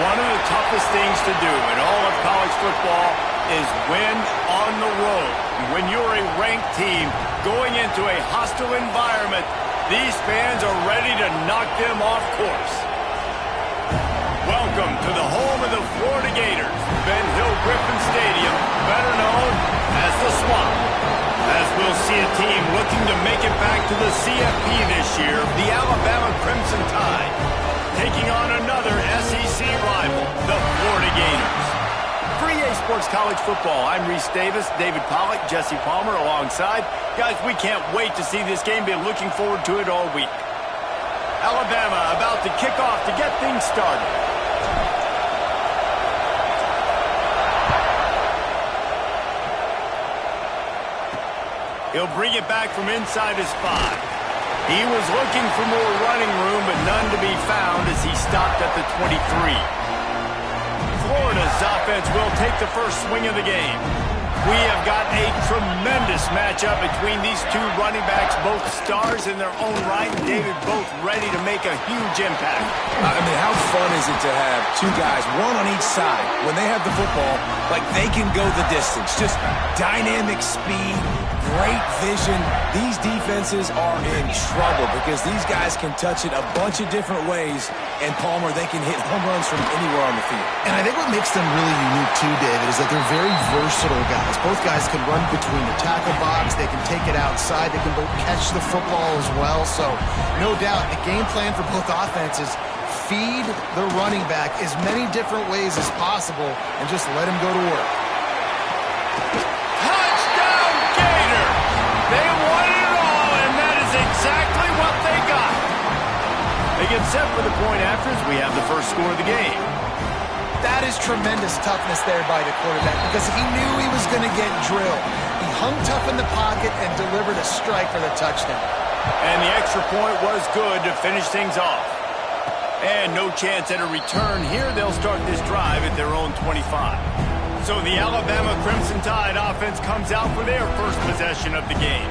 One of the toughest things to do in all of college football is win on the road. When you're a ranked team going into a hostile environment, these fans are ready to knock them off course. Welcome to the home of the Florida Gators, Ben Hill Griffin Stadium, better known as the Swamp. As we'll see a team looking to make it back to the CFP this year, the Alabama Crimson Tide, taking on another SEC rival, the Florida Gators. For EA Sports College Football, I'm Reese Davis, David Pollack, Jesse Palmer alongside. Guys, we can't wait to see this game. Been looking forward to it all week. Alabama about to kick off to get things started. He'll bring it back from inside his 5. He was looking for more running room, but none to be found as he stopped at the 23. Florida's offense will take the first swing of the game. We have got a tremendous matchup between these two running backs, both stars in their own right, and David, both ready to make a huge impact. I mean, how fun is it to have two guys, one on each side, when they have the football, like they can go the distance. Just dynamic speed, great vision. These defenses are in trouble because these guys can touch it a bunch of different ways, and Palmer, they can hit home runs from anywhere on the field. And I think what makes them really unique too, David, is that they're very versatile guys. Both guys can run between the tackle box. They can take it outside. They can both catch the football as well. So, no doubt, the game plan for both offenses, feed the running back as many different ways as possible and just let him go to work. Touchdown, Gator! They won it all, and that is exactly what they got. They get set for the point after as we have the first score of the game. That is tremendous toughness there by the quarterback because he knew he was going to get drilled. He hung tough in the pocket and delivered a strike for the touchdown. And the extra point was good to finish things off. And no chance at a return here. They'll start this drive at their own 25. So the Alabama Crimson Tide offense comes out for their first possession of the game.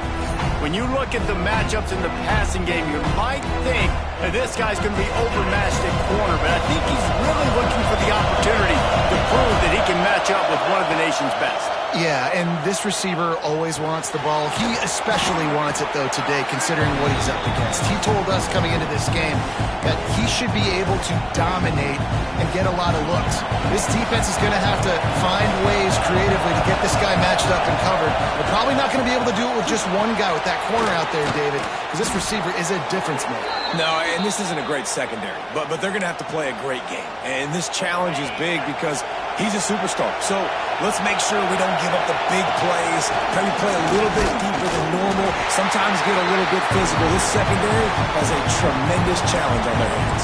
When you look at the matchups in the passing game, you might think that this guy's going to be overmatched at corner, but I think he's really looking for the opportunity to prove that he can match up with one of the nation's best. Yeah, and this receiver always wants the ball. He especially wants it, though, today, considering what he's up against. He told us coming into this game that he should be able to dominate and get a lot of looks. This defense is going to have to find ways creatively to get this guy matched up and covered. They're probably not going to be able to do it with just one guy with that corner out there, David, because this receiver is a difference maker. No, and this isn't a great secondary, but they're going to have to play a great game. And this challenge is big because he's a superstar. So let's make sure we don't give up the big plays. Maybe play a little bit deeper than normal. Sometimes get a little bit physical. This secondary has a tremendous challenge on their hands.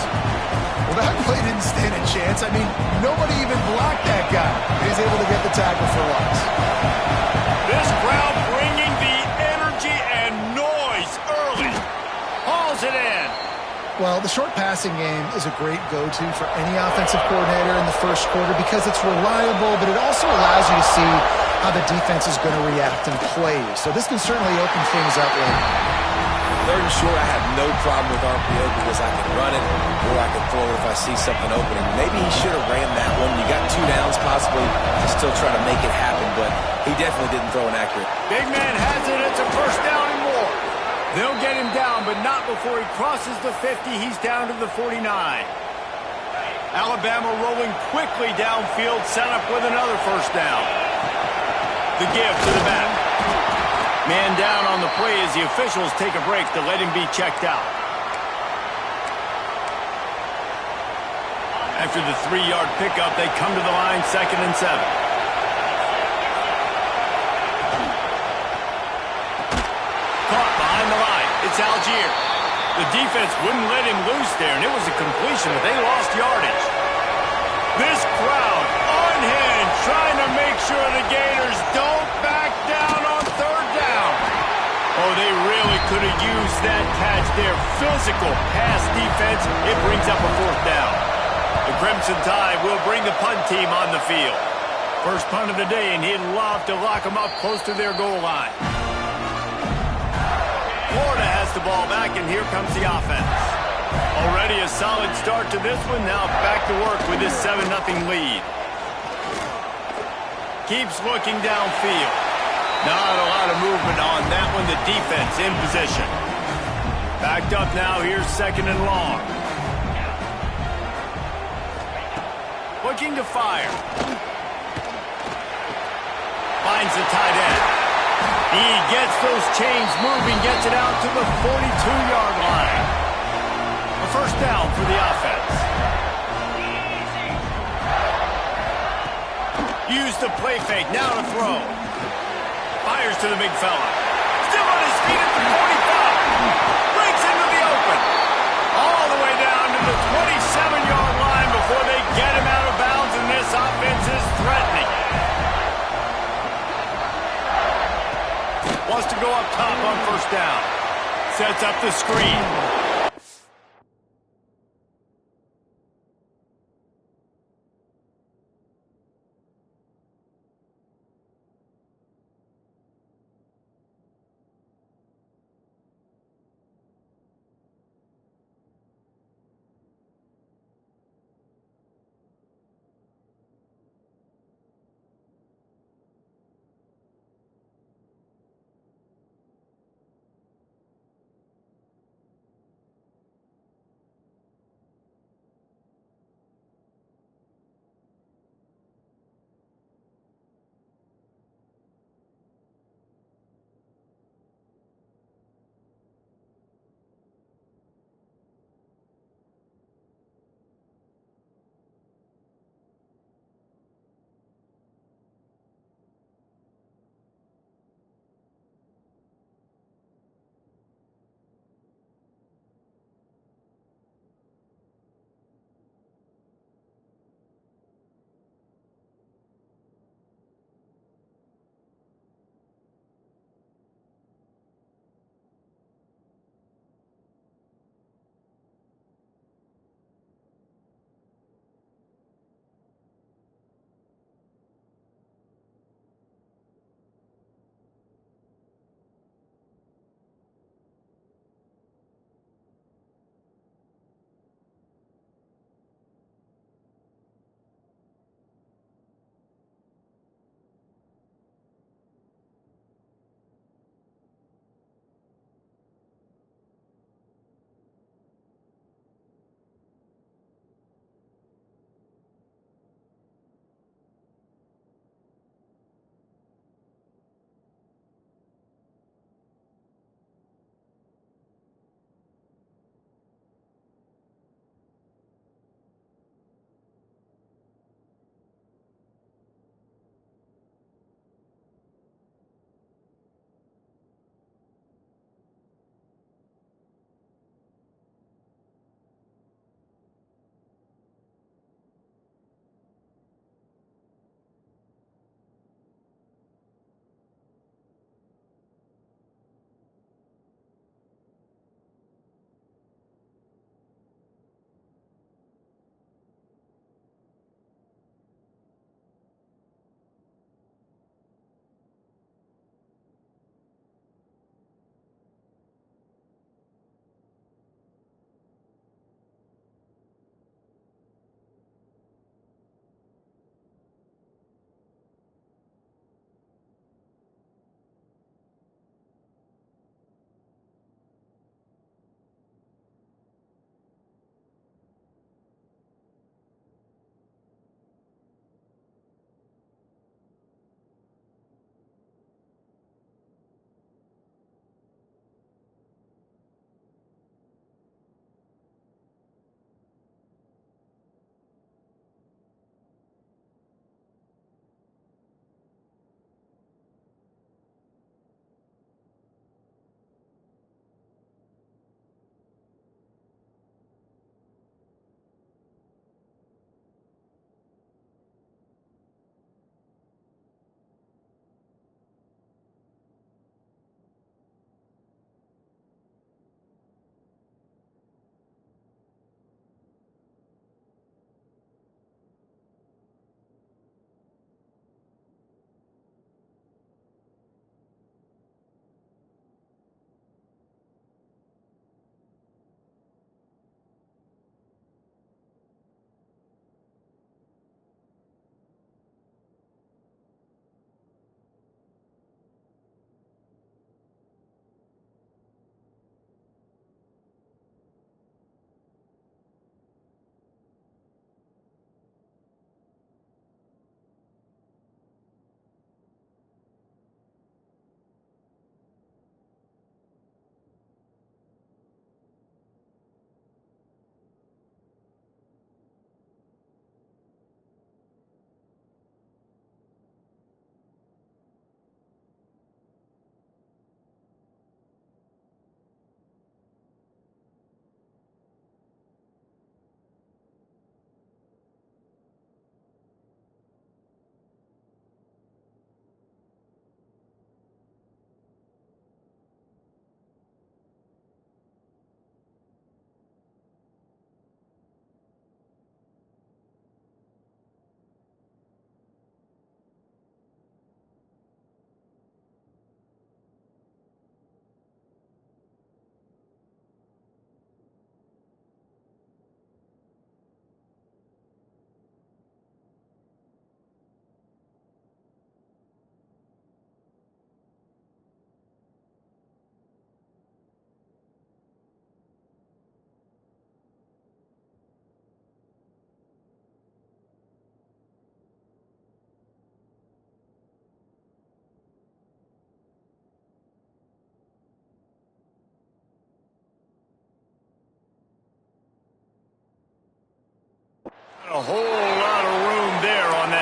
Well, that play didn't stand a chance. I mean, nobody even blocked that guy. He's able to get the tackle for once. This crowd bringing the energy and noise early. Hauls it in. Well, the short passing game is a great go-to for any offensive coordinator in the first quarter because it's reliable, but it also allows you to see how the defense is going to react and play you. So this can certainly open things up later. Third and short, I have no problem with RPO because I can run it or I can throw it if I see something opening. Maybe he should have ran that one. You got 2 downs possibly to still try to make it happen, but he definitely didn't throw an accurate. Big man has it. It's a first down and more. They'll get him down, but not before he crosses the 50. He's down to the 49. Alabama rolling quickly downfield, set up with another first down. The give to the back. Man down on the play as the officials take a break to let him be checked out. After the 3-yard pickup, they come to the line, 2nd and 7. Caught behind the line. It's Algier. The defense wouldn't let him loose there, and it was a completion, but they lost yardage. This crowd unhinged, trying to make sure the Gators don't back down on 3rd down. Oh, they really could have used that catch there. Physical pass defense. It brings up a 4th down. The Crimson Tide will bring the punt team on the field. First punt of the day, and he'd love to lock them up close to their goal line. Florida has the ball back, and here comes the offense. Already a solid start to this one. Now back to work with this 7-0 lead. Keeps looking downfield. Not a lot of movement on that one. The defense in position. Backed up now. Here's 2nd and long. Looking to fire. Finds the tight end. He gets those chains moving, gets it out to the 42-yard line. A first down for the offense. Use the play fake, now to throw. Fires to the big fella. Still on his feet at the 45. Breaks into the open. All the way down to the 27-yard line before they get him out of bounds, and this offense is threatening. Wants to go up top on first down. Sets up the screen.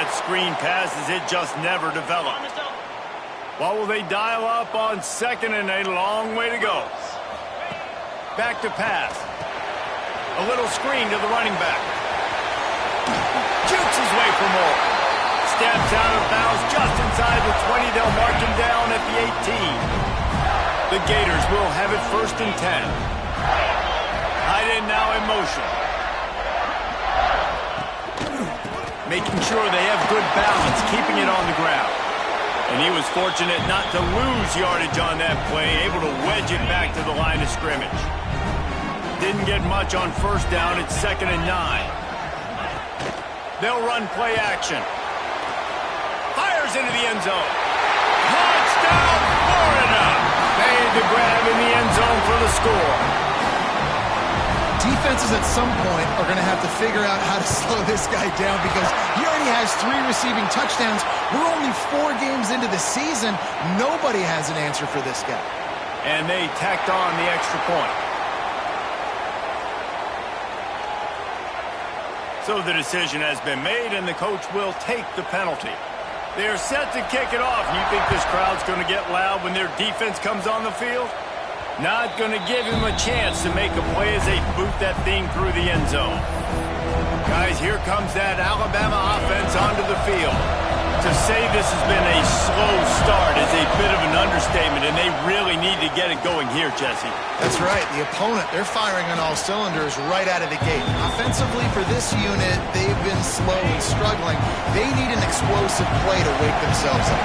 that screen passes, it just never developed. What will they dial up on 2nd and a long way to go? Back to pass. A little screen to the running back. Jukes his way for more. Steps out of bounds just inside the 20. They'll mark him down at the 18. The Gators will have it 1st and 10. Tight end now in motion. Making sure they have good balance, keeping it on the ground. And he was fortunate not to lose yardage on that play, able to wedge it back to the line of scrimmage. Didn't get much on 1st down. It's 2nd and 9. They'll run play action. Fires into the end zone. Touchdown, Florida! Made the grab in the end zone for the score. Defenses at some point are going to have to figure out how to slow this guy down because he already has 3 receiving touchdowns. We're only 4 games into the season. Nobody has an answer for this guy. And they tacked on the extra point. So the decision has been made, and the coach will take the penalty. They're set to kick it off. You think this crowd's going to get loud when their defense comes on the field? Not going to give him a chance to make a play as they boot that thing through the end zone. Guys, here comes that Alabama offense onto the field. To say this has been a slow start is a bit of an understatement, and they really need to get it going here, Jesse. That's right. The opponent, they're firing on all cylinders right out of the gate. Offensively, for this unit, they've been slow and struggling. They need an explosive play to wake themselves up.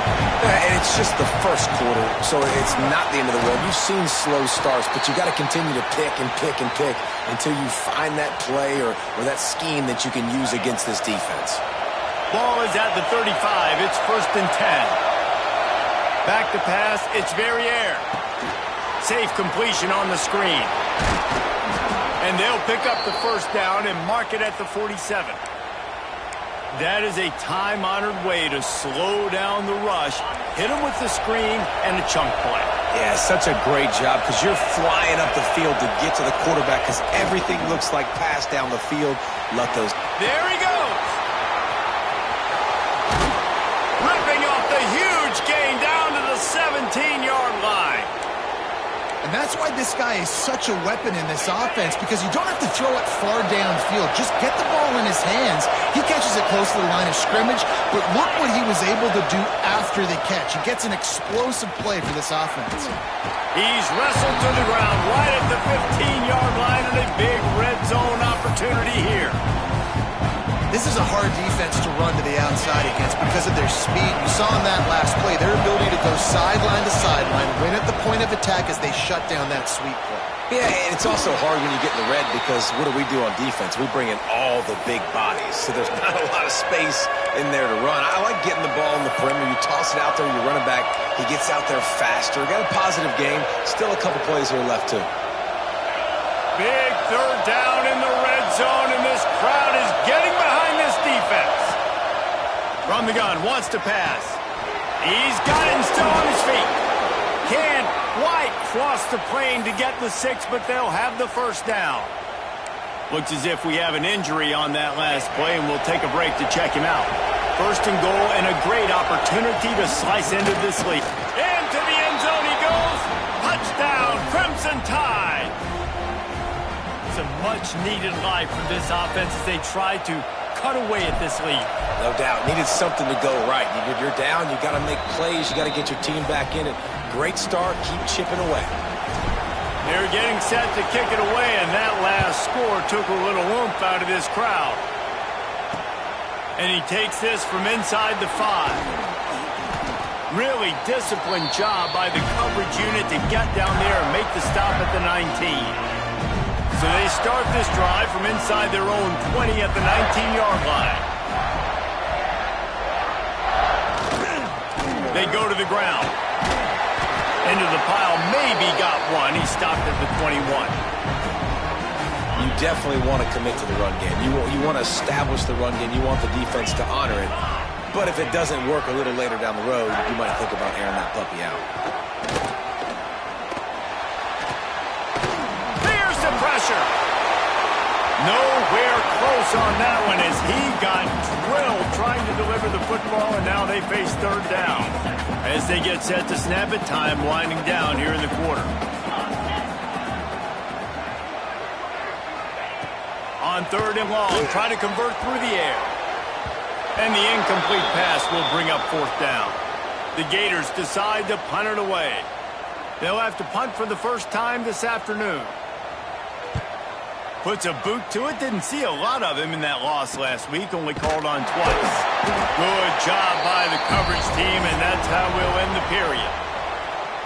And it's just the first quarter, so it's not the end of the world. You've seen slow starts, but you got to continue to pick and pick and pick until you find that play or that scheme that you can use against this defense. Ball is at the 35. It's 1st and 10. Back to pass. It's Verrier. Safe completion on the screen. And they'll pick up the 1st down and mark it at the 47. That is a time-honored way to slow down the rush, hit them with the screen, and a chunk play. Yeah, such a great job because you're flying up the field to get to the quarterback because everything looks like pass down the field. Let those... There he goes. Ripping off the huge gain down to the 17-yard line. And that's why this guy is such a weapon in this offense, because you don't have to throw it far downfield. Just get the ball in his hands. He catches it close to the line of scrimmage, but look what he was able to do after the catch. He gets an explosive play for this offense. He's wrestled to the ground right at the 15-yard line, and a big red zone opportunity here. This is a hard defense to run to the outside against because of their speed. You saw in that last play their ability to go sideline to sideline, win at the point of attack as they shut down that sweep play. Yeah, and it's also hard when you get in the red because what do on defense? We bring in all the big bodies, so there's not a lot of space in there to run. I like getting the ball in the perimeter. You toss it out there, you run it back. He gets out there faster. Got a positive game. Still a couple plays here left, too. Big 3rd down in the red zone, and this crowd is getting behind this defense. From the gun, wants to pass. He's got him still on his feet. Can't quite cross the plane to get the 6, but they'll have the 1st down. Looks as if we have an injury on that last play, and we'll take a break to check him out. 1st and goal, and a great opportunity to slice into this lead. Into the end zone he goes. Touchdown, Crimson Tide. It's a much-needed life for this offense as they try to cut away at this lead. No doubt. Needed something to go right. You're down. You got to make plays. You got to get your team back in it. Great start. Keep chipping away. They're getting set to kick it away, and that last score took a little oomph out of this crowd. And he takes this from inside the 5. Really disciplined job by the coverage unit to get down there and make the stop at the 19. So they start this drive from inside their own 20 at the 19-yard line. They go to the ground. Into the pile, maybe got one. He stopped at the 21. You definitely want to commit to the run game. You want to establish the run game. You want the defense to honor it. But if it doesn't work a little later down the road, you might think about airing that puppy out. Pressure. Nowhere close on that one as he got drilled trying to deliver the they face third down. As they get set to snap it, time winding down here in the quarter. On third and long, try to convert through the air. And the incomplete pass will bring up fourth down. The Gators decide to punt it away. They'll have to punt for the first time this afternoon. Puts a boot to it. Didn't see a lot of him in that loss last week. Only called on twice. Good job by the coverage team, and that's how we'll end the period.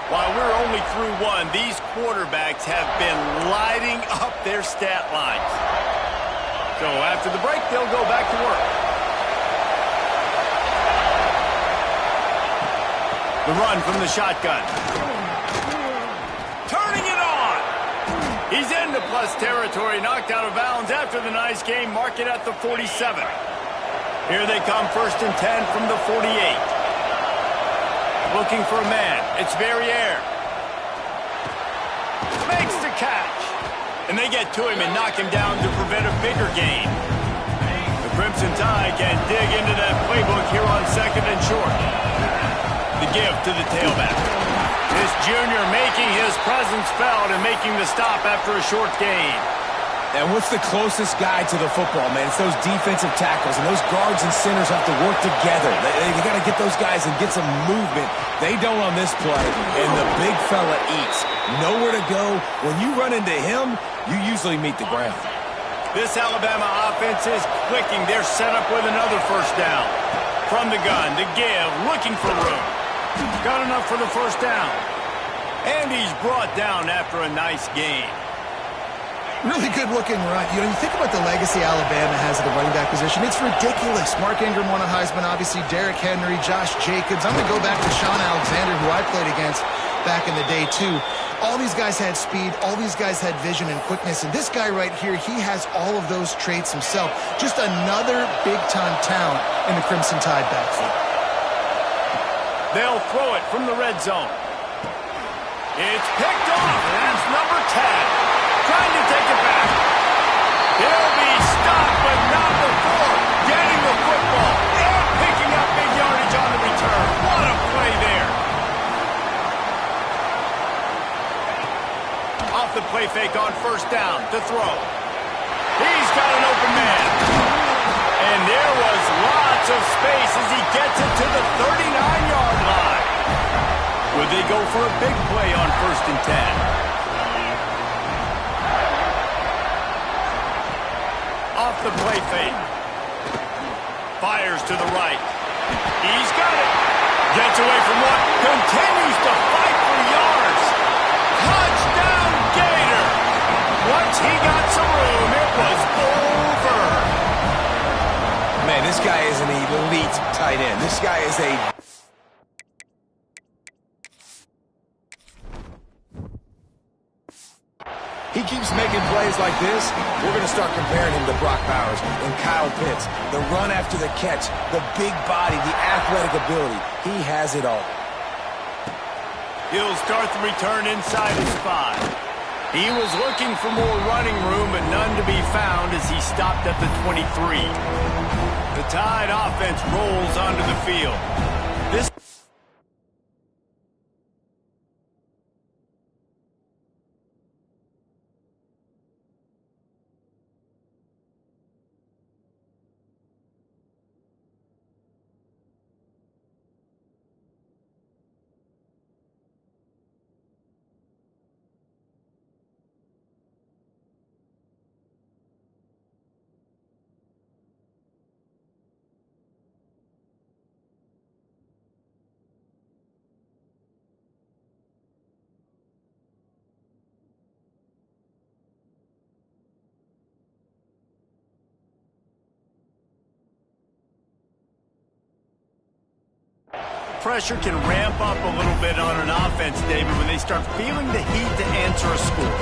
While we're only through one, these quarterbacks have been lighting up their stat lines. So after the break, they'll go back to work. The run from the shotgun. Turning it on. He's into plus territory, knocked out of bounds after the nice game. Mark it at the 47. Here they come, first and 10 from the 48. Looking for a man. It's Verrier. Makes the catch. And they get to him and knock him down to prevent a bigger gain. The Crimson Tide can dig into that playbook here on second and short. The give to the tailback. This junior making his presence felt and making the stop after a short gain. And what's the closest guy to the football, man? It's those defensive tackles, and those guards and centers have to work together. They got to get those guys and get some movement. They don't on this play, and the big fella eats. Nowhere to go. When you run into him, you usually meet the ground. This Alabama offense is clicking. They're set up with another first down. From the gun, the give, looking for room. Got enough for the first down. And he's brought down after a nice gain. Really good-looking run. You know, you think about the legacy Alabama has at the running back position. It's ridiculous. Mark Ingram won a Heisman, obviously. Derrick Henry, Josh Jacobs. I'm going to go back to Sean Alexander, who I played against back in the day, too. All these guys had speed. All these guys had vision and quickness. And this guy right here, he has all of those traits himself. Just another big-time talent in the Crimson Tide backfield. They'll throw it from the red zone. It's picked off. That's number 10. Trying to take it back. He'll be stopped, but not before getting the football and picking up big yardage on the return. What a play there. Off the play fake on first down to throw. He's got an open man. And there was lots of space as he gets it to the 39-yard line. Would they go for a big play on first and 10? Off the play fake. Fires to the right. He's got it. Gets away from one. Continues to fight for yards. Touchdown Gator. Once he got some room, it was over. Man, this guy is an elite tight end. This guy is a... He keeps making plays like this, we're going to start comparing him to Brock Bowers and Kyle Pitts. The run after the catch, the big body, the athletic ability. He has it all. He'll start the return inside his 5. He was looking for more running room, but none to be found as he stopped at the 23. The Tide offense rolls onto the field. This pressure can ramp up a little bit on an offense, David, when they start feeling the heat to answer a score.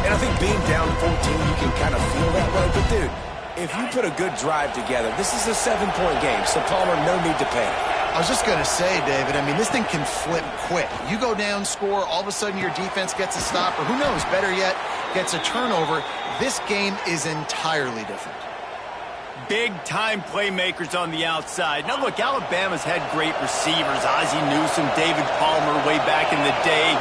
And I think being down 14, you can kind of feel that way. But, dude, if you put a good drive together, this is a 7-point game, so Palmer, no need to panic. I was just going to say, David, I mean, this thing can flip quick. You go down, score, all of a sudden your defense gets a stop, or who knows, better yet, gets a turnover. This game is entirely different. big-time playmakers on the outside. Now, look, Alabama's had great receivers, Ozzie Newsome, David Palmer way back in the day.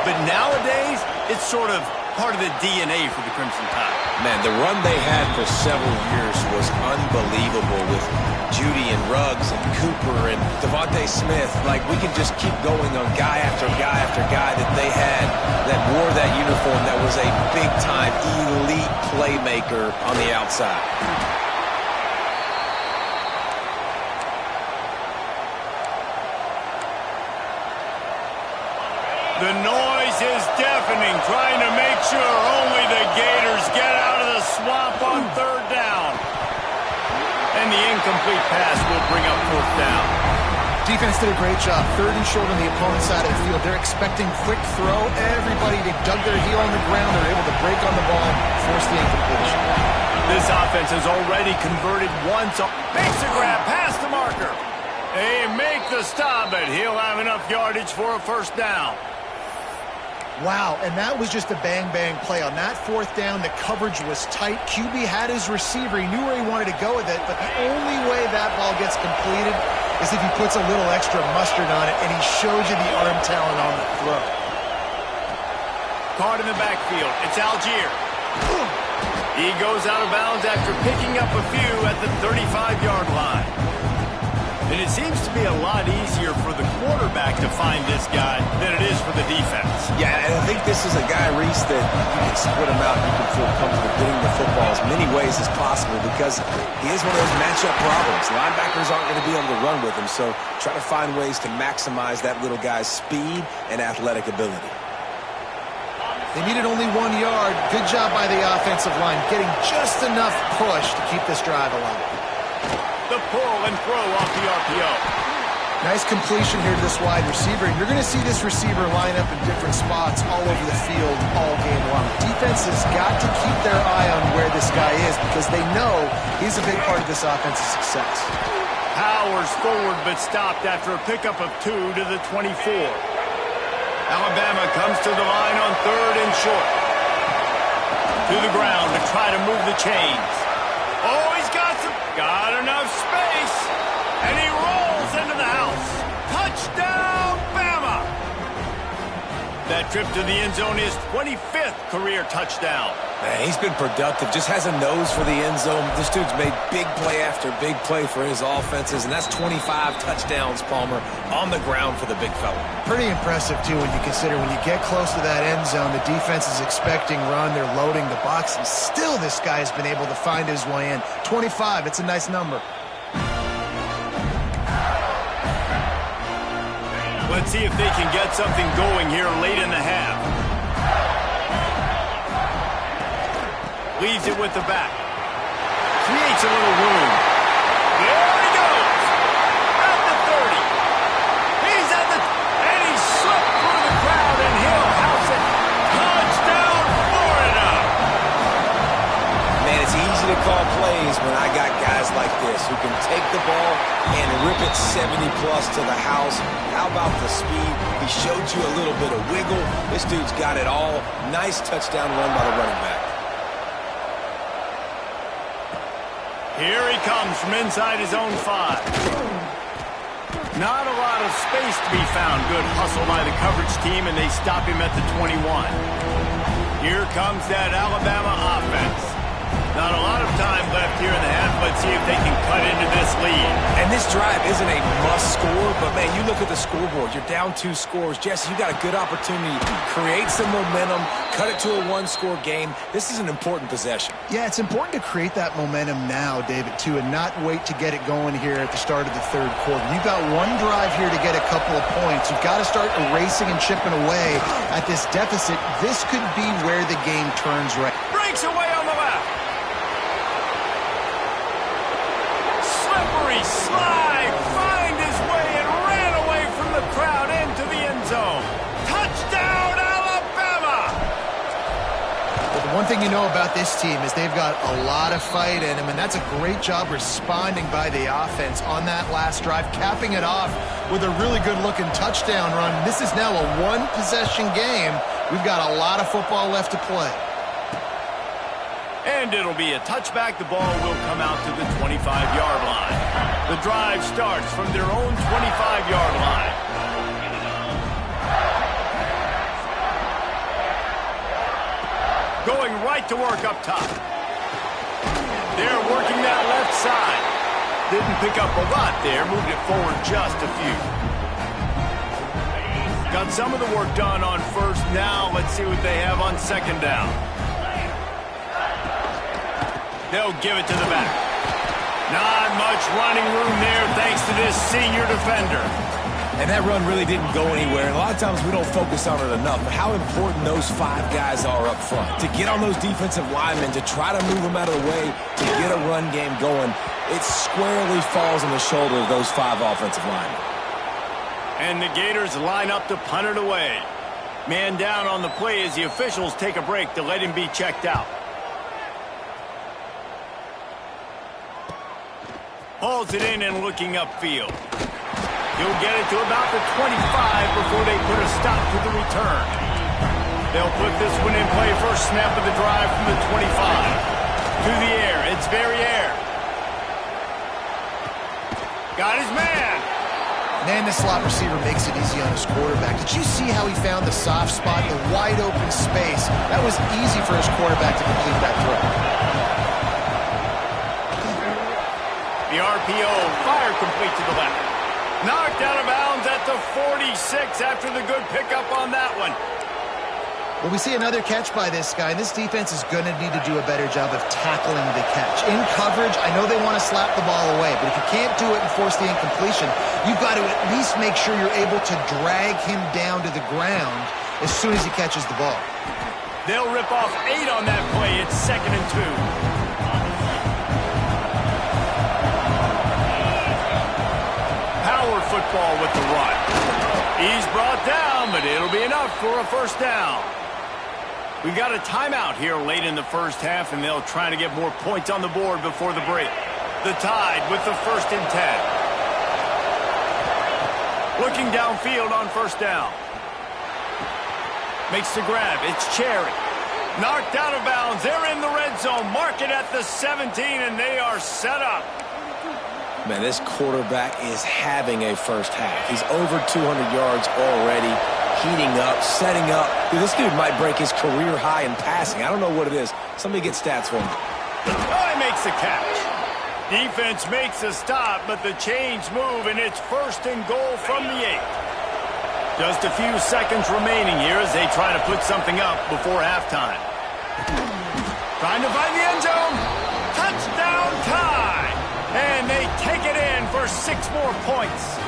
But nowadays, it's sort of part of the DNA for the Crimson Tide. Man, the run they had for several years was unbelievable with Judy and Ruggs and Cooper and Devontae Smith. Like, we could just keep going on guy after guy after guy that they had that wore that uniform that was a big-time elite playmaker on the outside. The noise is deafening, trying to make sure only the Gators get out of the swamp on third down. And the incomplete pass will bring up fourth down. Defense did a great job. Third and short on the opponent's side of the field. They're expecting quick throw. Everybody, they dug their heel on the ground. They're able to break on the ball, force the incompletion. This offense has already converted once. Makes a grab past the marker. They make the stop, but he'll have enough yardage for a first down. Wow, and that was just a bang-bang play. On that fourth down, the coverage was tight. QB had his receiver. He knew where he wanted to go with it, but the only way that ball gets completed is if he puts a little extra mustard on it, and he shows you the arm talent on the throw. Caught in the backfield. It's Algier. He goes out of bounds after picking up a few at the 35-yard line. And it seems to be a lot easier for the quarterback to find this guy than it is for the defense. Yeah, and I think this is a guy, Reese, that you can split him out. You can feel comfortable getting the football as many ways as possible because he is one of those matchup problems. Linebackers aren't going to be able to run with him, so try to find ways to maximize that little guy's speed and athletic ability. They needed only 1 yard. Good job by the offensive line, getting just enough push to keep this drive alive. The pull and throw off the RPO. Nice completion here to this wide receiver. And you're going to see this receiver line up in different spots all over the field all game long. Defense has got to keep their eye on where this guy is because they know he's a big part of this offense's success. Powers forward but stopped after a pickup of 2 to the 24. Alabama comes to the line on third and short. To the ground to try to move the chains. Oh, he's got enough space, and he rolls into the house. Touchdown, Bama! That trip to the end zone is 25th career touchdown. Man, he's been productive, just has a nose for the end zone. This dude's made big play after big play for his offenses, and that's 25 touchdowns, Palmer, on the ground for the big fella. Pretty impressive, too, when you consider when you get close to that end zone, the defense is expecting run, they're loading the box, and still this guy has been able to find his way in. 25, it's a nice number. Let's see if they can get something going here late in the half. Leaves it with the back. Creates a little room. There he goes. At the 30. He's at the... And he slipped through the crowd, and he'll house it. Touchdown, Florida. Man, it's easy to call plays when I got guys like this who can take the ball and rip it 70-plus to the house. How about the speed? He showed you a little bit of wiggle. This dude's got it all. Nice touchdown run by the running back. Here he comes from inside his own 5. Not a lot of space to be found. Good hustle by the coverage team, and they stop him at the 21. Here comes that Alabama offense. Not a lot of time left here in the half. Let's see if they can cut into this lead. And this drive isn't a must score, but, man, you look at the scoreboard. You're down 2 scores. Jesse, you got a good opportunity to create some momentum, cut it to a 1-score game. This is an important possession. Yeah, it's important to create that momentum now, David, too, and not wait to get it going here at the start of the third quarter. You've got one drive here to get a couple of points. You've got to start erasing and chipping away at this deficit. This could be where the game turns right. Breaks away on the left. Slippery slide, find his way and ran away from the crowd into the end zone. Touchdown, Alabama! But the one thing you know about this team is they've got a lot of fight in them, and that's a great job responding by the offense on that last drive, capping it off with a really good-looking touchdown run. This is now a one-possession game. We've got a lot of football left to play. And it'll be a touchback. The ball will come out to the 25-yard line. The drive starts from their own 25-yard line. Going right to work up top. They're working that left side. Didn't pick up a lot there. Moved it forward just a few. Got some of the work done on first. Now let's see what they have on second down. They'll give it to the back. Not much running room there thanks to this senior defender. And that run really didn't go anywhere. And a lot of times we don't focus on it enough, but how important those 5 guys are up front. To get on those defensive linemen, to try to move them out of the way, to get a run game going, it squarely falls on the shoulder of those 5 offensive linemen. And the Gators line up to punt it away. Man down on the play as the officials take a break to let him be checked out. Hauls it in and looking upfield. He'll get it to about the 25 before they put a stop to the return. They'll put this one in play first snap of the drive from the 25. To the air. It's Verrier. Got his man. Man, the slot receiver makes it easy on his quarterback. Did you see how he found the soft spot, the wide open space? That was easy for his quarterback to complete that throw. The RPO, fire complete to the left. Knocked out of bounds at the 46 after the good pickup on that one. Well, we see another catch by this guy. This defense is going to need to do a better job of tackling the catch. In coverage, I know they want to slap the ball away, but if you can't do it and force the incompletion, you've got to at least make sure you're able to drag him down to the ground as soon as he catches the ball. They'll rip off 8 on that play. It's 2nd and 2. Power football with the run. He's brought down, but it'll be enough for a first down. We've got a timeout here late in the first half, and they'll try to get more points on the board before the break. The Tide with the 1st and 10. Looking downfield on first down. Makes the grab. It's Cherry. Knocked out of bounds. They're in the red zone. Mark it at the 17, and they are set up. Man, this quarterback is having a first half. He's over 200 yards already, heating up, setting up. Dude, this dude might break his career high in passing. I don't know what it is. Somebody get stats for him. Oh, he makes the catch. Defense makes a stop, but the chains move, and it's 1st and goal from the 8. Just a few seconds remaining here as they try to put something up before halftime. Trying to find the end zone. Touchdown tie. And they take it in for 6 more points.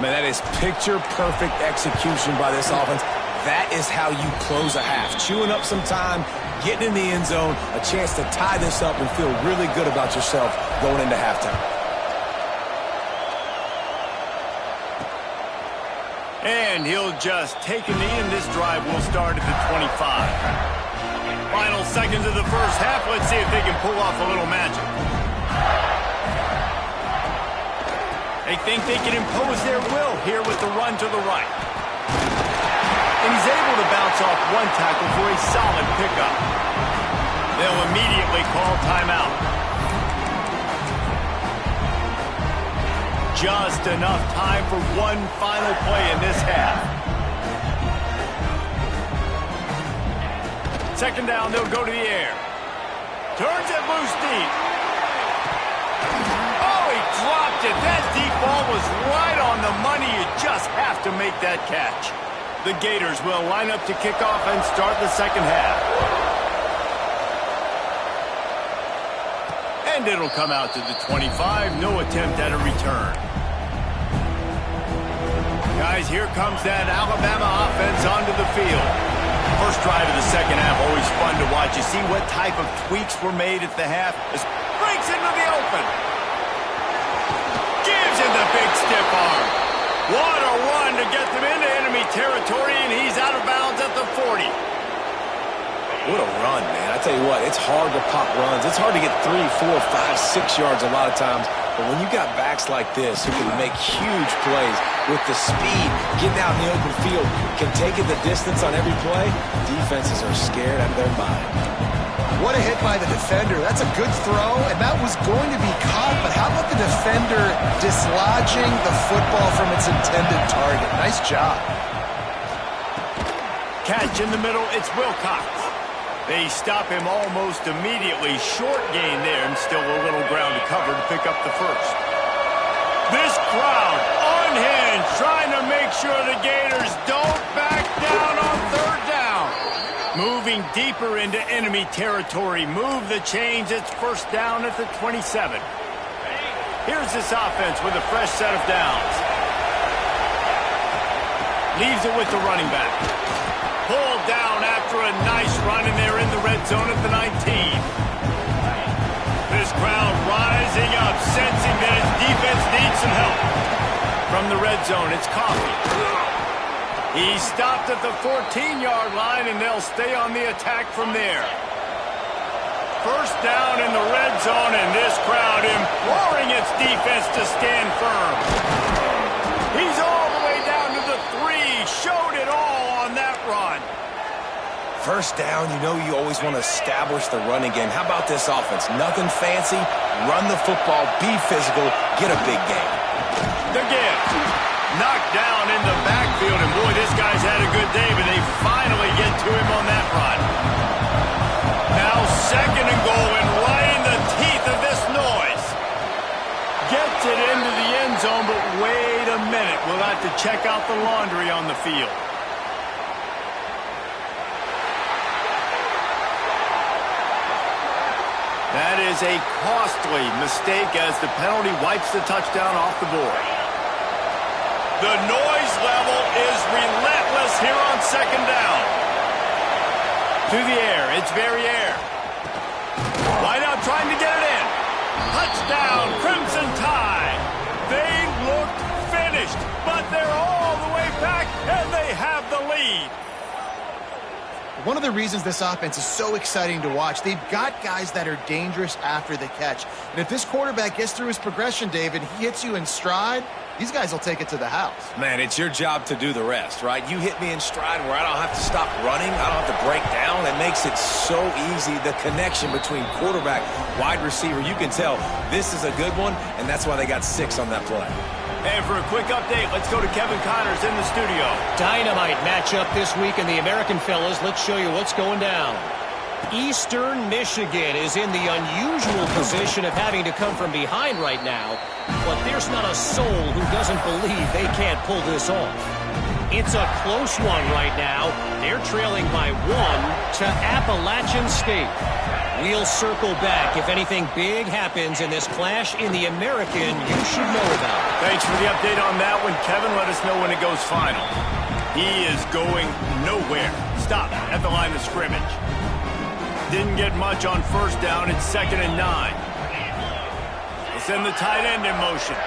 Man, that is picture-perfect execution by this offense. That is how you close a half. Chewing up some time, getting in the end zone, a chance to tie this up and feel really good about yourself going into halftime. And he'll just take a knee, and this drive will start at the 25. Final seconds of the first half. Let's see if they can pull off a little magic. They think they can impose their will here with the run to the right. And he's able to bounce off one tackle for a solid pickup. They'll immediately call timeout. Just enough time for one final play in this half. 2nd down, they'll go to the air. Turns it loose deep. Oh, he dropped it. That deep ball was right on the money. You just have to make that catch. The Gators will line up to kick off and start the second half. And it'll come out to the 25. No attempt at a return. Guys, here comes that Alabama offense onto the field. First drive of the second half, always fun to watch. You see what type of tweaks were made at the half. This breaks into the open. Gives him the big stiff arm. What a run to get them into enemy territory, and he's out of bounds at the 40. What a run, man. I tell you what, it's hard to pop runs. It's hard to get 3, 4, 5, 6 yards a lot of times. But when you got backs like this who can make huge plays with the speed, getting out in the open field, can take it the distance on every play, defenses are scared out of their mind. What a hit by the defender. That's a good throw, and that was going to be caught, but how about the defender dislodging the football from its intended target? Nice job. Catch in the middle, it's Wilcox. They stop him almost immediately. Short gain there, and still a little ground to cover to pick up the first. This crowd, unhinged, trying to make sure the Gators don't back down on third down. Moving deeper into enemy territory. Move the chains. It's first down at the 27. Here's this offense with a fresh set of downs. Leaves it with the running back. Pulled down after a nice run, and they're in the red zone at the 19. This crowd rising up, sensing that its defense needs some help. From the red zone, it's Coffee. He stopped at the 14-yard line, and they'll stay on the attack from there. First down in the red zone, and this crowd imploring its defense to stand firm. He's all the way down to the 3. Showed it all on that run. First down, you know you always want to establish the running game. How about this offense? Nothing fancy. Run the football, be physical, get a big game. The gift. Knocked down in the backfield, and boy, this guy's had a good day, but they finally get to him on that run. Now second and goal, and right in the teeth of this noise. Gets it into the end zone, but wait a minute. We'll have to check out the laundry on the field. That is a costly mistake as the penalty wipes the touchdown off the board. The noise level is relentless here on second down. To the air, it's Verrier. Wide out trying to get it in. Touchdown, Crimson Tide. They looked finished, but they're all the way back, and they have the lead. One of the reasons this offense is so exciting to watch, they've got guys that are dangerous after the catch. And if this quarterback gets through his progression, David, he hits you in stride, these guys will take it to the house. Man, it's your job to do the rest, right? You hit me in stride where I don't have to stop running. I don't have to break down. It makes it so easy. The connection between quarterback, wide receiver, you can tell this is a good one, and that's why they got 6 on that play. And for a quick update, let's go to Kevin Connors in the studio. Dynamite matchup this week in the American, fellas. Let's show you what's going down. Eastern Michigan is in the unusual position of having to come from behind right now, but there's not a soul who doesn't believe they can't pull this off. It's a close one right now. They're trailing by 1 to Appalachian State. We'll circle back if anything big happens in this clash in the American you should know about. Thanks for the update on that one, Kevin. Let us know when it goes final. He is going nowhere. Stop at the line of scrimmage. Didn't get much on first down. It's 2nd and 9. We'll send the tight end in motion.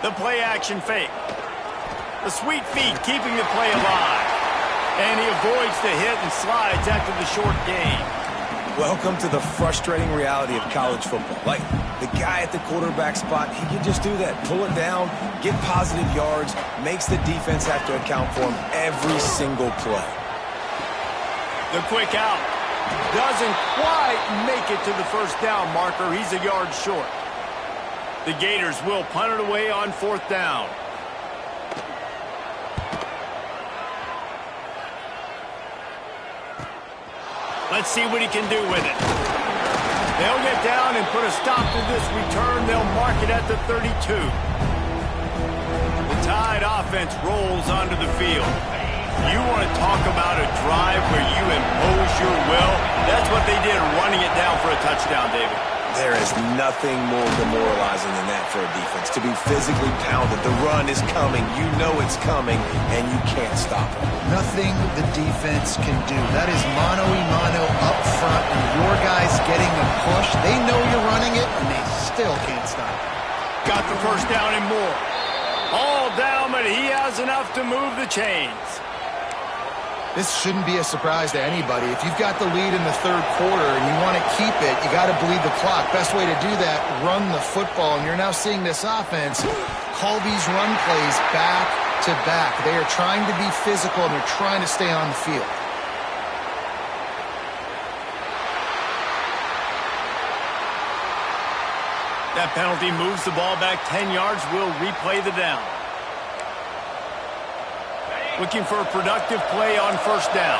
The play action fake. The sweet feet keeping the play alive. And he avoids the hit and slides after the short gain. Welcome to the frustrating reality of college football. Like, the guy at the quarterback spot, he can just do that. Pull it down, get positive yards, makes the defense have to account for him every single play. The quick out. Doesn't quite make it to the first down marker. He's a yard short. The Gators will punt it away on 4th down. Let's see what he can do with it. They'll get down and put a stop to this return. They'll mark it at the 32. The Tide offense rolls onto the field. You want to talk about a drive where you impose your will? That's what they did, running it down for a touchdown, David. There is nothing more demoralizing than that for a defense. To be physically pounded. The run is coming. You know it's coming, and you can't stop it. Nothing the defense can do. That is mano-a-mano up front, and your guys getting a push. They know you're running it, and they still can't stop it. Got the first down and more. All down, but he has enough to move the chains. This shouldn't be a surprise to anybody. If you've got the lead in the 3rd quarter and you want to keep it, you got to bleed the clock. Best way to do that, run the football. And you're now seeing this offense call these run plays back to back. They are trying to be physical, and they're trying to stay on the field. That penalty moves the ball back 10 yards. We'll replay the down. Looking for a productive play on first down.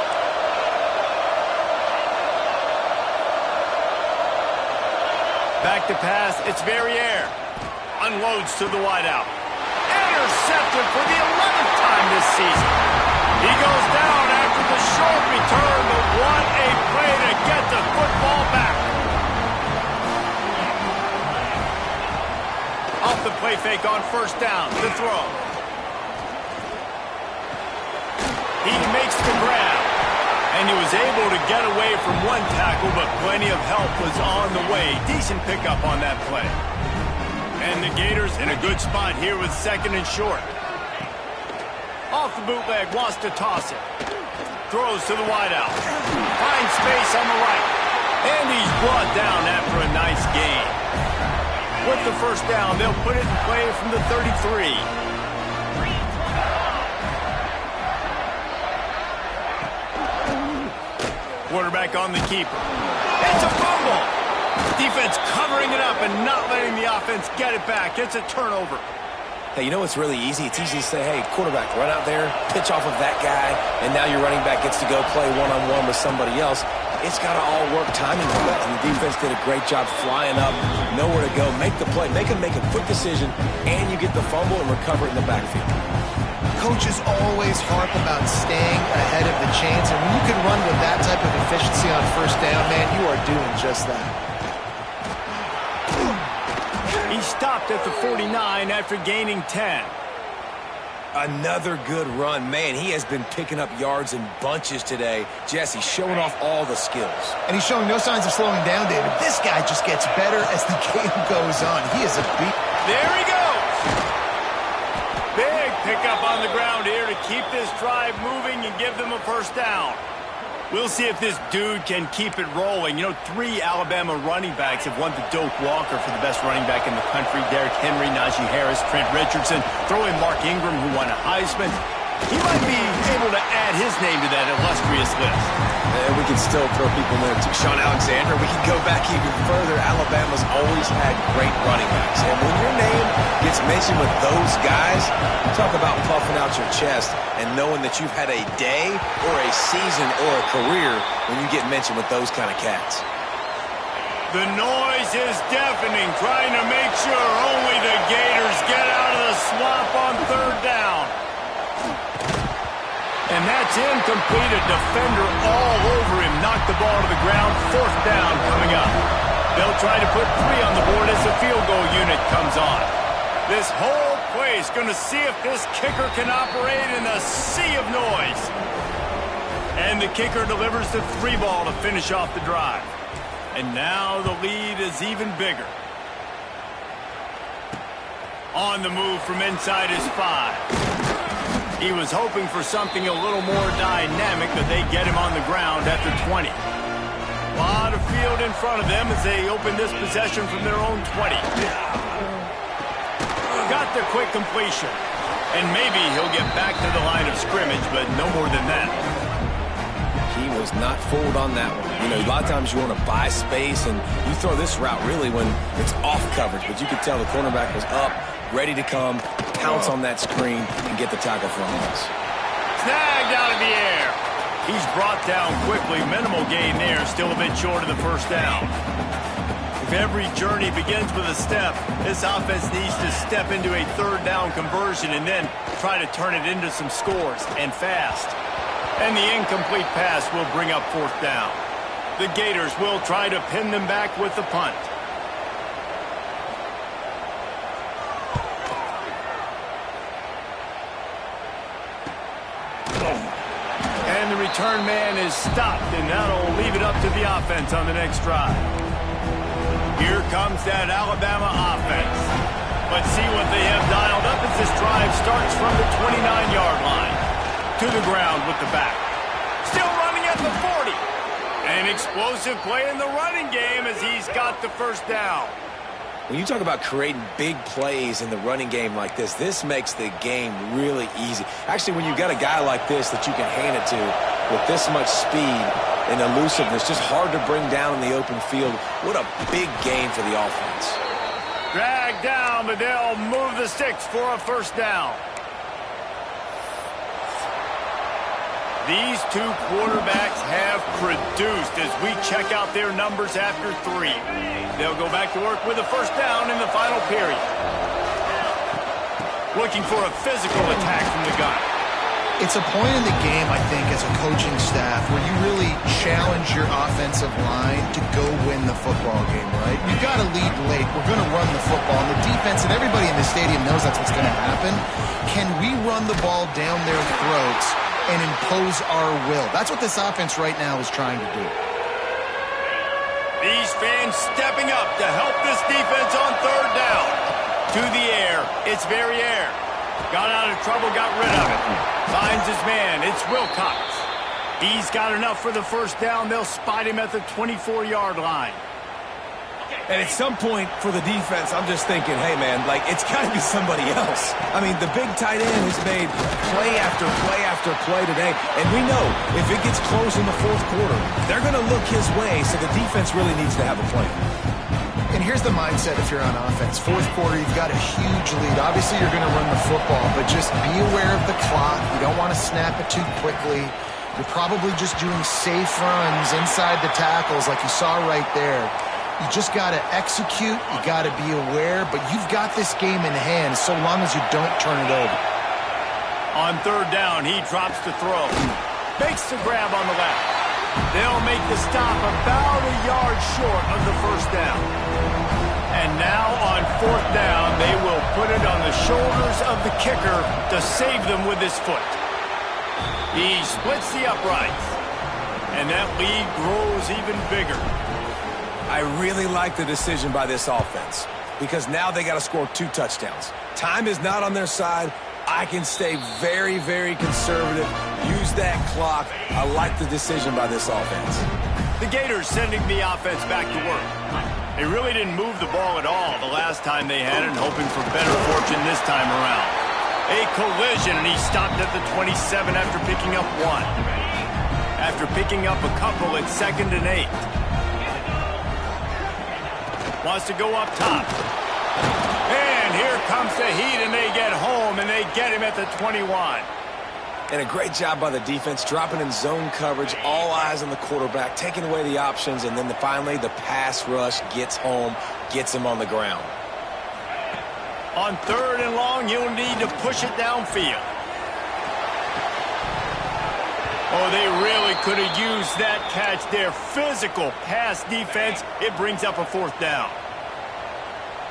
Back to pass. It's Verrier. Unloads to the wideout. Intercepted for the 11th time this season. He goes down after the short return, but what a play to get the football back. Off the play fake on first down. The throw. He makes the grab. And he was able to get away from one tackle, but plenty of help was on the way. Decent pickup on that play. And the Gators in a good spot here with second and short. Off the bootleg, wants to toss it. Throws to the wideout. Finds space on the right. And he's brought down after a nice gain. With the first down, they'll put it in play from the 33. Quarterback on the keeper. It's a fumble. Defense covering it up and not letting the offense get it back. It's a turnover. Hey, you know what's really easy? It's easy to say, hey, quarterback, run out there, pitch off of that guy, and now your running back gets to go play one-on-one with somebody else. It's got to all work timing-wise, and the defense did a great job flying up, nowhere to go, make the play, make a quick decision, and you get the fumble and recover it in the backfield. Coaches always harp about staying ahead of the chains, and when you can run with that type of efficiency on first down, man, you are doing just that. He stopped at the 49 after gaining 10. Another good run. Man, he has been picking up yards in bunches today. Jesse showing off all the skills. And he's showing no signs of slowing down, David. This guy just gets better as the game goes on. He is a beat. There he goes. Big pickup on the ground here to keep this drive moving and give them a first down. We'll see if this dude can keep it rolling. You know, 3 Alabama running backs have won the Doak Walker for the best running back in the country. Derrick Henry, Najee Harris, Trent Richardson. Throw in Mark Ingram, who won a Heisman. He might be able to add his name to that illustrious list. And we can still throw people in there too. Sean Alexander, we can go back even further. Alabama's always had great running backs. And when your name gets mentioned with those guys, talk about puffing out your chest and knowing that you've had a day or a season or a career when you get mentioned with those kind of cats. The noise is deafening, trying to make sure only the Gators get out of the swamp on third down. And that's incomplete. A defender all over him. Knocked the ball to the ground. Fourth down coming up. They'll try to put 3 on the board as the field goal unit comes on. This whole play is going to see if this kicker can operate in a sea of noise. And the kicker delivers the 3 ball to finish off the drive. And now the lead is even bigger. On the move from inside his 5. He was hoping for something a little more dynamic, but they get him on the ground after 20. A lot of field in front of them as they open this possession from their own 20. Got the quick completion. And maybe he'll get back to the line of scrimmage, but no more than that. He was not fooled on that one. You know, a lot of times you want to buy space, and you throw this route really when it's off coverage. But you could tell the cornerback was up, ready to come, pounce on that screen, and get the tackle from us. Snagged out of the air. He's brought down quickly. Minimal gain there. Still a bit short of the first down. If every journey begins with a step, this offense needs to step into a third down conversion and then try to turn it into some scores, and fast. And the incomplete pass will bring up fourth down. The Gators will try to pin them back with the punt. And the return man is stopped, and that'll leave it up to the offense on the next drive. Here comes that Alabama offense. Let's see what they have dialed up as this drive starts from the 29-yard line. To the ground with the back. Still running at the 40. An explosive play in the running game as he's got the first down. When you talk about creating big plays in the running game like this makes the game really easy. Actually, when you've got a guy like this that you can hand it to with this much speed and elusiveness, just hard to bring down in the open field, what a big game for the offense. Dragged down, but they'll move the sticks for a first down. These two quarterbacks have produced as we check out their numbers after 3. They'll go back to work with a first down in the final period. Looking for a physical attack from the gun. It's a point in the game, I think, as a coaching staff where you really challenge your offensive line to go win the football game, right? You've got to lead late. We're going to run the football. And the defense and everybody in the stadium knows that's what's going to happen. Can we run the ball down their throats and impose our will? That's what this offense right now is trying to do. These fans stepping up to help this defense on third down. To the air. It's Verrier. Got out of trouble, got rid of it. Finds his man. It's Wilcox. He's got enough for the first down. They'll spot him at the 24-yard line. And at some point for the defense, I'm just thinking, hey, man, like, it's got to be somebody else. I mean, the big tight end has made play after play after play today. And we know if it gets close in the fourth quarter, they're going to look his way, so the defense really needs to have a plan. And here's the mindset if you're on offense. Fourth quarter, you've got a huge lead. Obviously, you're going to run the football, but just be aware of the clock. You don't want to snap it too quickly. You're probably just doing safe runs inside the tackles like you saw right there. You just got to execute. You got to be aware, but you've got this game in hand so long as you don't turn it over. On third down, he drops to throw. Makes the grab on the left. They'll make the stop about a yard short of the first down. And now on fourth down, they will put it on the shoulders of the kicker to save them with his foot. He splits the uprights, and that lead grows even bigger. I really like the decision by this offense because now they got to score 2 touchdowns. Time is not on their side. I can stay very, very conservative, use that clock. I like the decision by this offense. The Gators sending the offense back to work. They really didn't move the ball at all the last time they had it, hoping for better fortune this time around. A collision, and he stopped at the 27 after picking up 1. After picking up a couple, it's 2nd and 8. Wants to go up top. And here comes the heat, and they get home, and they get him at the 21. And a great job by the defense, dropping in zone coverage, all eyes on the quarterback, taking away the options, and then finally the pass rush gets home, gets him on the ground. On third and long, you'll need to push it downfield. Oh, they really could have used that catch there. Physical pass defense. It brings up a fourth down.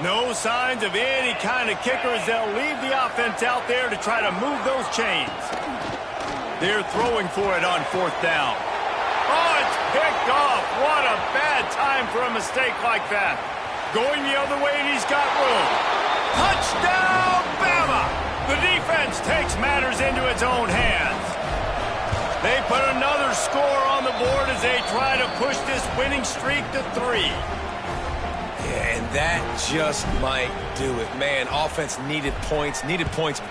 No signs of any kind of kickers. They'll leave the offense out there to try to move those chains. They're throwing for it on fourth down. Oh, it's picked off. What a bad time for a mistake like that. Going the other way, and he's got room. Touchdown, Bama! The defense takes matters into its own hands. They put another score on the board as they try to push this winning streak to 3. Yeah, and that just might do it. Man, offense needed points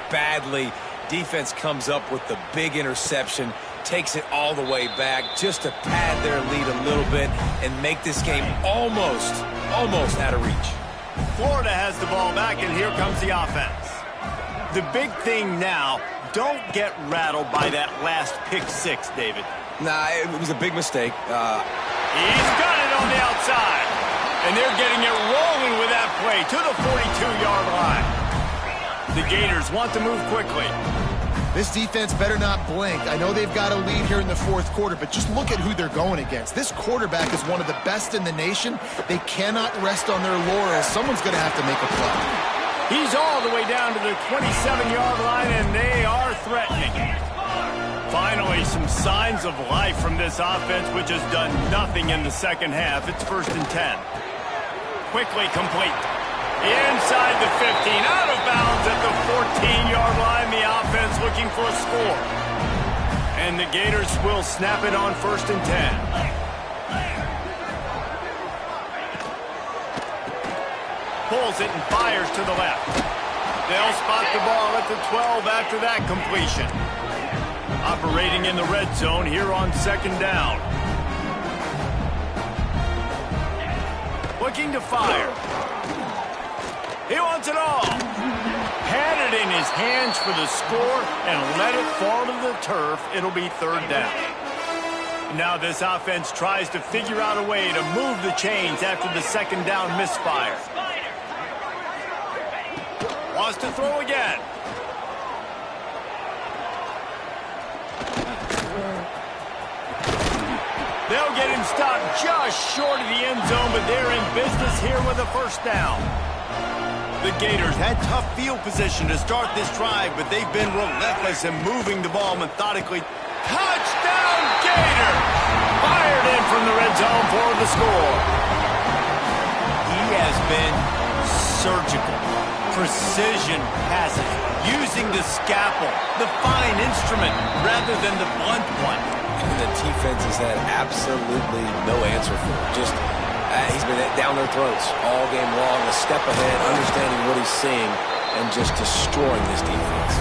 badly. Defense comes up with the big interception, takes it all the way back just to pad their lead a little bit and make this game almost out of reach. Florida has the ball back, and here comes the offense. The big thing now, don't get rattled by that last pick 6, David. Nah, it was a big mistake. He's got it on the outside. And they're getting it rolling with that play to the 42-yard line. The Gators want to move quickly. This defense better not blink. I know they've got a lead here in the fourth quarter, but just look at who they're going against. This quarterback is one of the best in the nation. They cannot rest on their laurels. Someone's going to have to make a play. He's all the way down to the 27-yard line, and they are threatening. Finally, some signs of life from this offense, which has done nothing in the second half. It's 1st and 10. Quickly complete. Inside the 15, out of bounds at the 14-yard line. The offense looking for a score. And the Gators will snap it on 1st and 10. Pulls it and fires to the left. They'll spot the ball at the 12 after that completion. Operating in the red zone here on 2nd down. Looking to fire. his hands for the score and let it fall to the turf. It'll be third down. Now this offense tries to figure out a way to move the chains after the second down misfire. Wants to throw again. They'll get him stopped just short of the end zone, but they're in business here with a first down. The Gators had tough field position to start this drive, but they've been relentless in moving the ball methodically. Touchdown, Gators! Fired in from the red zone for the score. He has been surgical. Precision passes, using the scalpel, the fine instrument, rather than the blunt one. And the defense has had absolutely no answer for him. Just, he's been down their throats all game long, a step ahead, understanding what he's seeing, and just destroying this defense.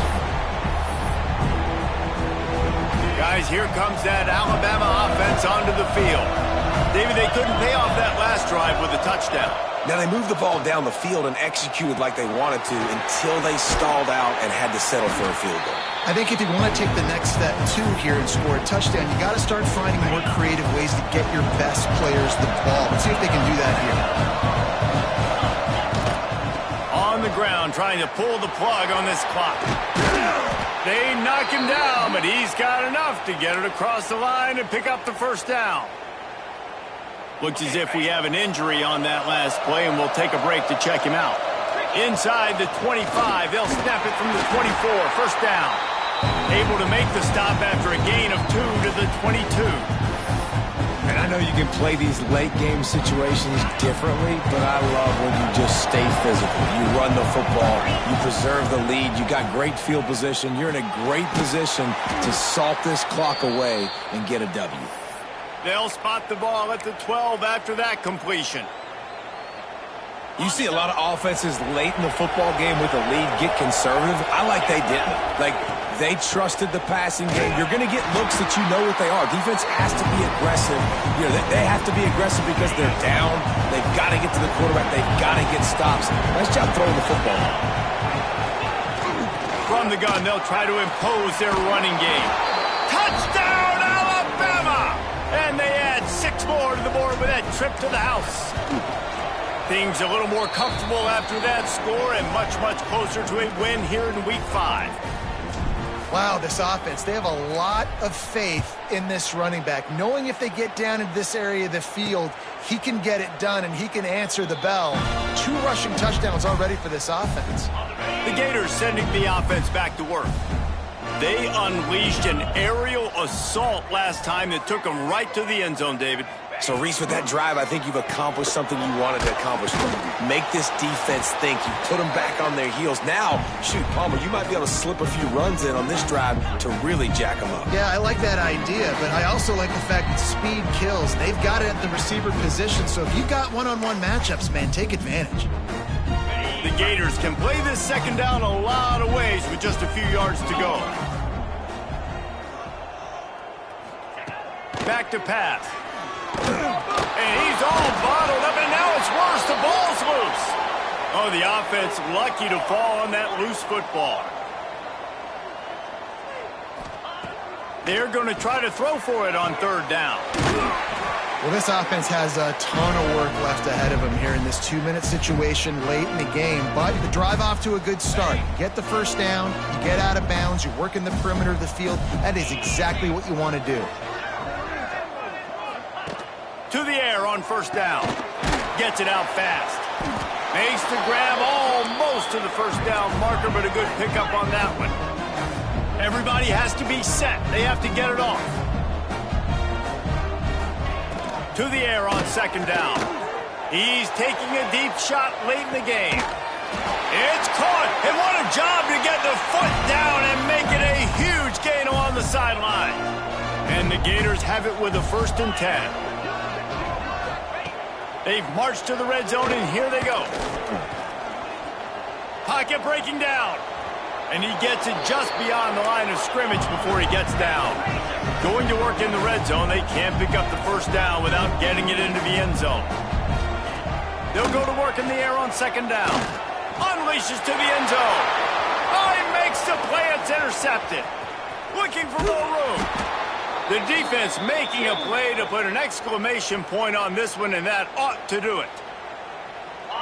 Guys, here comes that Alabama offense onto the field. David, they couldn't pay off that last drive with a touchdown. Now, they moved the ball down the field and executed like they wanted to until they stalled out and had to settle for a field goal. I think if you want to take the next step, too, here and score a touchdown, you got to start finding more creative ways to get your best players the ball. Let's see if they can do that here. On the ground, trying to pull the plug on this clock. They knock him down, but he's got enough to get it across the line and pick up the first down. Looks as if we have an injury on that last play, and we'll take a break to check him out. Inside the 25, they'll snap it from the 24, first down. Able to make the stop after a gain of 2 to the 22. And I know you can play these late game situations differently, but I love when you just stay physical. You run the football, you preserve the lead, you got great field position, you're in a great position to salt this clock away and get a W. They'll spot the ball at the 12 after that completion. You see a lot of offenses late in the football game with a lead get conservative. I like they didn't. Like, they trusted the passing game. You're going to get looks that you know what they are. Defense has to be aggressive. You know, they have to be aggressive because they're down. They've got to get to the quarterback. They've got to get stops. Nice job throwing the football. From the gun, they'll try to impose their running game. Touchdown, Alabama! And they add 6 more to the board with that trip to the house. Things a little more comfortable after that score and much, much closer to a win here in Week 5. Wow, this offense, they have a lot of faith in this running back, knowing if they get down into this area of the field, he can get it done and he can answer the bell. 2 rushing touchdowns already for this offense. The Gators sending the offense back to work. They unleashed an aerial assault last time that took them right to the end zone, David. So, Reese, with that drive, I think you've accomplished something you wanted to accomplish. Make this defense think. You put them back on their heels. Now, shoot, Palmer, you might be able to slip a few runs in on this drive to really jack them up. Yeah, I like that idea, but I also like the fact that speed kills. They've got it at the receiver position, so if you've got one-on-one matchups, man, take advantage. The Gators can play this second down a lot of ways with just a few yards to go. Back to pass. And he's all bottled up, and now it's worse. The ball's loose. Oh, the offense lucky to fall on that loose football. They're going to try to throw for it on third down. Well, this offense has a ton of work left ahead of them here in this 2-minute situation late in the game. But the drive off to a good start. You get the first down, you get out of bounds, you're working the perimeter of the field. That is exactly what you want to do. To the air on first down. Gets it out fast. Makes the grab almost to the first down marker, but a good pickup on that one. Everybody has to be set. They have to get it off. To the air on second down. He's taking a deep shot late in the game. It's caught. And what a job to get the foot down and make it a huge gain along the sideline. And the Gators have it with a 1st and 10. They've marched to the red zone, and here they go. Pocket breaking down. And he gets it just beyond the line of scrimmage before he gets down. Going to work in the red zone, they can't pick up the first down without getting it into the end zone. They'll go to work in the air on second down. Unleashes to the end zone. I Makes the play. It's intercepted. Looking for more room. The defense making a play to put an exclamation point on this one, and that ought to do it.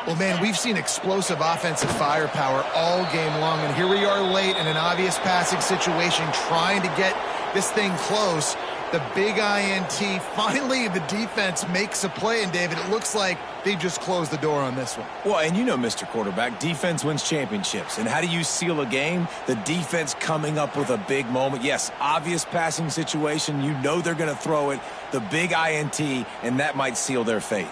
Well, man, we've seen explosive offensive firepower all game long, and here we are late in an obvious passing situation trying to get this thing close. The big INT, finally the defense makes a play, and David, it looks like they just closed the door on this one. Well, and you know, Mr. Quarterback, defense wins championships. And how do you seal a game? The defense coming up with a big moment. Yes, obvious passing situation. You know they're going to throw it. The big INT, and that might seal their fate.